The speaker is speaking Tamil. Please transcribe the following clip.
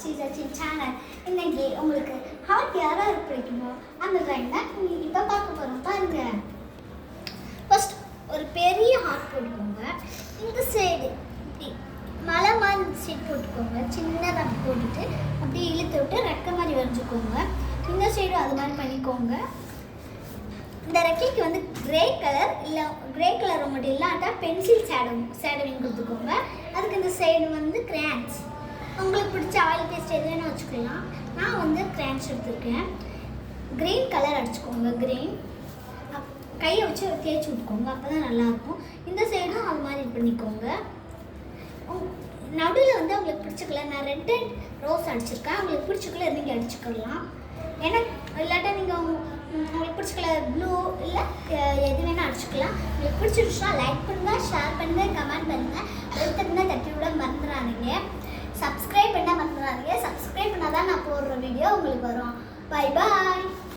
சச்சின் சேனல். இன்னைக்கு உங்களுக்கு ஹார்ட் யாராவது பிடிக்குமோ அந்த ட்ராயிங் தான் நீங்கள் இப்போ பார்க்க போகிறோம். பாருங்க, ஃபர்ஸ்ட் ஒரு பெரிய ஹார்ட் போட்டுக்கோங்க. இந்த சைடு இப்படி மலை மாதிரி சைடு போட்டுக்கோங்க. சின்னதாக போட்டுட்டு அப்படியே இழுத்து விட்டு ரெக்க மாதிரி வரைஞ்சிக்கோங்க. இந்த சைடு அது மாதிரி பண்ணிக்கோங்க. இந்த ரெக்கைக்கு வந்து கிரே கலர் இல்லை கிரே கலர் மட்டும் இல்லாட்டா பென்சில் ஷேடோவிங் கொடுத்துக்கோங்க. அதுக்கு இந்த சைடு வந்து கிரான்ஸ், உங்களுக்கு பிடிச்ச ஆயில் பேஸ்ட் எதுன்னு வச்சுக்கலாம். நான் வந்து கிரான்ஸ் எடுத்துருக்கேன். Green colour அடிச்சுக்கோங்க. க்ரீன் கையை வச்சு தேய்ச்சி விட்டுக்கோங்க, அப்போ தான் நல்லாயிருக்கும். இந்த சைடும் அது மாதிரி பண்ணிக்கோங்க. நடுவில் வந்து உங்களுக்கு பிடிச்ச கலர் நான் ரெட் அண்ட் ரோஸ் அடிச்சிருக்கேன். உங்களுக்கு பிடிச்ச கலர் நீங்கள் அடிச்சுக்கலாம். ஏன்னா இல்லாட்டா நீங்கள் உங்களுக்கு பிடிச்ச கலர் ப்ளூ இல்லை எது வேணால் அடிச்சுக்கலாம். உங்களுக்கு பிடிச்சிருச்சுன்னா லைக் பண்ணுங்கள், ஷேர் பண்ணுங்கள், கமெண்ட் பண்ணுங்கள். ஒருத்தருந்தா தட்டி விட மறந்துடாதீங்க. சப்ஸ்கிரைப் பண்ணால் மறந்துடாதீங்க. சப்ஸ்கிரைப் பண்ணால் தான் நான் போடுற வீடியோ உங்களுக்கு வரும். Bye bye.